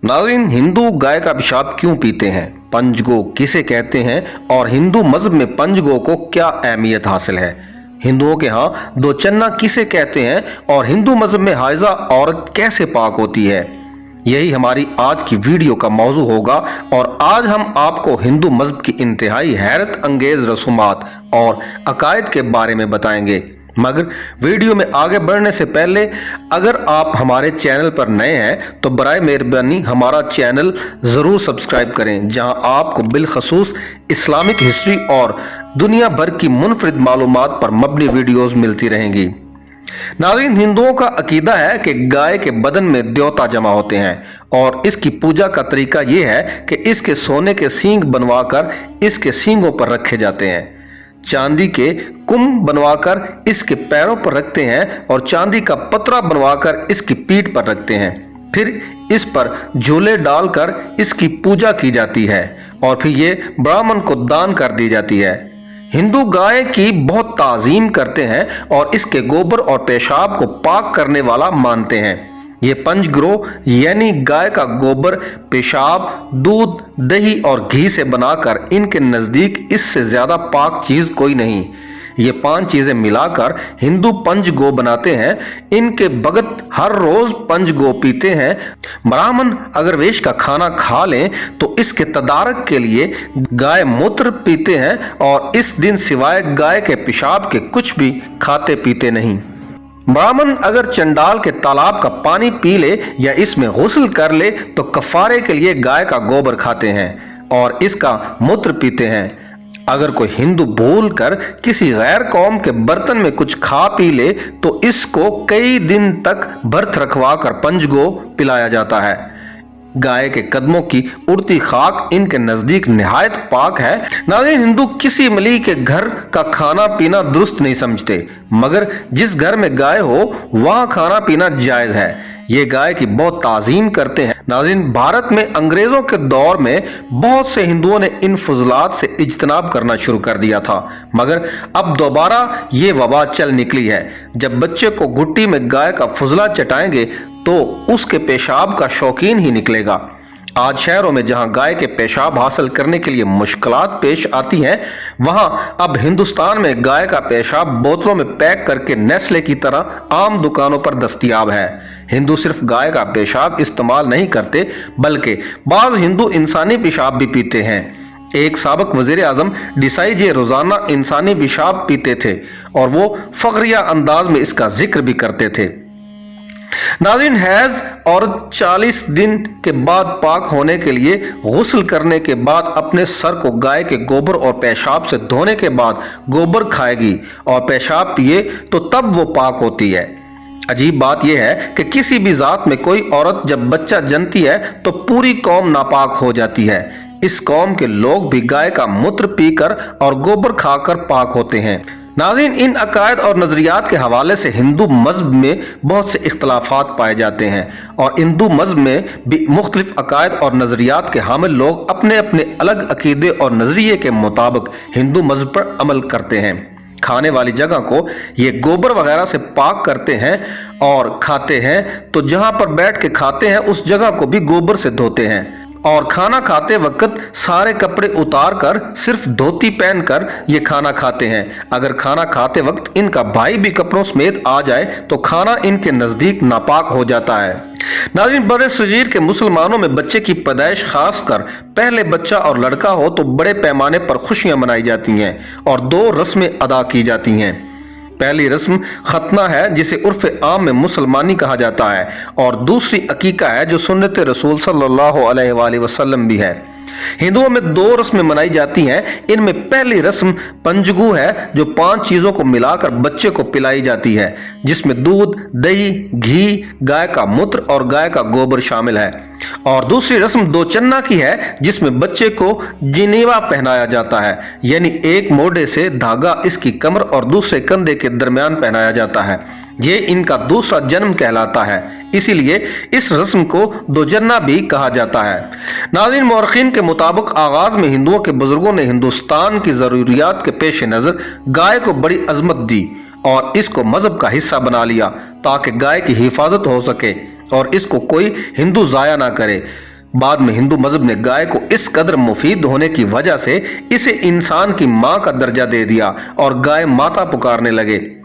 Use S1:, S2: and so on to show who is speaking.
S1: नाज़रीन, हिंदू गाय का पेशाब क्यों पीते हैं, पंजगो किसे कहते हैं और हिंदू मजहब में पंजगो को क्या अहमियत हासिल है, हिंदुओं के यहाँ दो चन्ना किसे कहते हैं और हिंदू मजहब में हाइजा औरत कैसे पाक होती है, यही हमारी आज की वीडियो का मौजू होगा। और आज हम आपको हिंदू मजहब की इंतहाई हैरत अंगेज रसूमात और अकायद के बारे में बताएंगे। मगर वीडियो में आगे बढ़ने से पहले अगर आप हमारे चैनल पर नए हैं तो बराए मेहरबानी हमारा चैनल ज़रूर सब्सक्राइब करें, जहां आपको बिलखसूस इस्लामिक हिस्ट्री और दुनिया भर की मुनफरिद मालूमात पर मबनी वीडियोस मिलती रहेंगी। नाज़रीन, हिंदुओं का अकीदा है कि गाय के बदन में द्योता जमा होते हैं और इसकी पूजा का तरीका यह है कि इसके सोने के सींग बनवाकर इसके सींगों पर रखे जाते हैं, चांदी के कुंभ बनवाकर इसके पैरों पर रखते हैं और चांदी का पतरा बनवाकर इसकी पीठ पर रखते हैं। फिर इस पर झूले डालकर इसकी पूजा की जाती है और फिर ये ब्राह्मण को दान कर दी जाती है। हिंदू गाय की बहुत ताजीम करते हैं और इसके गोबर और पेशाब को पाक करने वाला मानते हैं। ये पंचग्रो यानी गाय का गोबर, पेशाब, दूध, दही और घी से बनाकर इनके नज़दीक इससे ज़्यादा पाक चीज़ कोई नहीं। ये 5 चीज़ें मिलाकर हिंदू पंचगो बनाते हैं। इनके भगत हर रोज़ पंचगो पीते हैं। ब्राह्मण अगर वेश का खाना खा लें तो इसके तदारक के लिए गाय मूत्र पीते हैं और इस दिन सिवाय गाय के पेशाब के कुछ भी खाते पीते नहीं। ब्राह्मण अगर चंडाल के तालाब का पानी पी ले या इसमें गुस्ल कर ले तो कफारे के लिए गाय का गोबर खाते हैं और इसका मूत्र पीते हैं। अगर कोई हिंदू भूल कर किसी गैर कौम के बर्तन में कुछ खा पी ले तो इसको कई दिन तक बर्त रखवा कर पंजगो पिलाया जाता है। गाय के कदमों की उड़ती खाक इनके नजदीक निहायत पाक है। नाज़रीन, हिंदू किसी मली के घर का खाना पीना दुरुस्त नहीं समझते, मगर जिस घर में गाय हो वहां खाना पीना जायज है। ये गाय की बहुत ताजीम करते हैं। नाज़रीन, भारत में अंग्रेजों के दौर में बहुत से हिंदुओं ने इन फजलात से इज्तनाब करना शुरू कर दिया था, मगर अब दोबारा ये वबा चल निकली है। जब बच्चे को घुट्टी में गाय का फजला चटाएंगे तो उसके पेशाब का शौकीन ही निकलेगा। आज शहरों में जहां गाय के पेशाब हासिल करने के लिए मुश्किलात पेश आती हैं, वहां अब हिंदुस्तान में गाय का पेशाब बोतलों में पैक करके नेस्ले की तरह आम दुकानों पर दस्तयाब है। हिंदू सिर्फ गाय का पेशाब इस्तेमाल नहीं करते बल्कि बाज़ हिंदू इंसानी पेशाब भी पीते हैं। एक साबिक वज़ीर आज़म डिसाई रोज़ाना इंसानी पेशाब पीते थे और वो फखरिया अंदाज में इसका जिक्र भी करते थे। नाज़रीन, हैज औरत 40 दिन के बाद पाक होने के लिए गुस्ल करने के बाद अपने सर को गाय के गोबर और पेशाब से धोने के बाद गोबर खाएगी और पेशाब पिए तो तब वो पाक होती है। अजीब बात यह है कि किसी भी जात में कोई औरत जब बच्चा जनती है तो पूरी कौम नापाक हो जाती है। इस कौम के लोग भी गाय का मूत्र पीकर और गोबर खाकर पाक होते हैं। नाज़रीन, इन अकायद और नज़रियात के हवाले से हिंदू मजहब में बहुत से इख्तलाफात पाए जाते हैं और हिंदू मजहब में भी मुख्तलिफ अकायद और नज़रियात के हामिल लोग अपने अपने अलग अकीदे और नज़रिए के मुताबिक हिंदू मजहब पर अमल करते हैं। खाने वाली जगह को ये गोबर वगैरह से पाक करते हैं और खाते हैं, तो जहाँ पर बैठ के खाते हैं उस जगह को भी गोबर से धोते हैं और खाना खाते वक्त सारे कपड़े उतार कर सिर्फ धोती पहनकर ये खाना खाते हैं। अगर खाना खाते वक्त इनका भाई भी कपड़ों समेत आ जाए तो खाना इनके नज़दीक नापाक हो जाता है। नाज़रीन, बड़े सगीर के मुसलमानों में बच्चे की पैदाइश खासकर पहले बच्चा और लड़का हो तो बड़े पैमाने पर खुशियां मनाई जाती हैं और 2 रस्में अदा की जाती हैं। पहली रस्म खतना है जिसे उर्फ आम में मुसलमानी कहा जाता है और दूसरी अकीका है जो सुन्नत रसूल सल्लल्लाहु अलैहि वसल्लम भी है। हिंदुओं में 2 रस्में मनाई जाती हैं। इनमें पहली रस्म पंजगू है जो 5 चीज़ों को मिलाकर बच्चे को पिलाई जाती है, जिसमें दूध, दही, घी, गाय का मूत्र और गाय का गोबर शामिल है। और दूसरी रस्म 2 चन्ना की है जिसमें बच्चे को जिनेवा पहनाया जाता है, यानी एक मोढे से धागा इसकी कमर और दूसरे कंधे के दरमियान पहनाया जाता है। ये इनका दूसरा जन्म कहलाता है, इसीलिए इस रस्म को 2 जन्ना भी कहा जाता है। नाज़रीन, मौरखीन के मुताबिक आगाज में हिंदुओं के बुजुर्गों ने हिंदुस्तान की ज़रूरियात के पेश नज़र गाय को बड़ी अजमत दी और इसको मजहब का हिस्सा बना लिया ताकि गाय की हिफाजत हो सके और इसको कोई हिंदू ज़ाया ना करे। بعد میں ہندو مذہب نے گائے کو اس قدر مفید ہونے کی وجہ سے اسے انسان کی ماں کا درجہ دے دیا اور گائے ماتا پکارنے لگے۔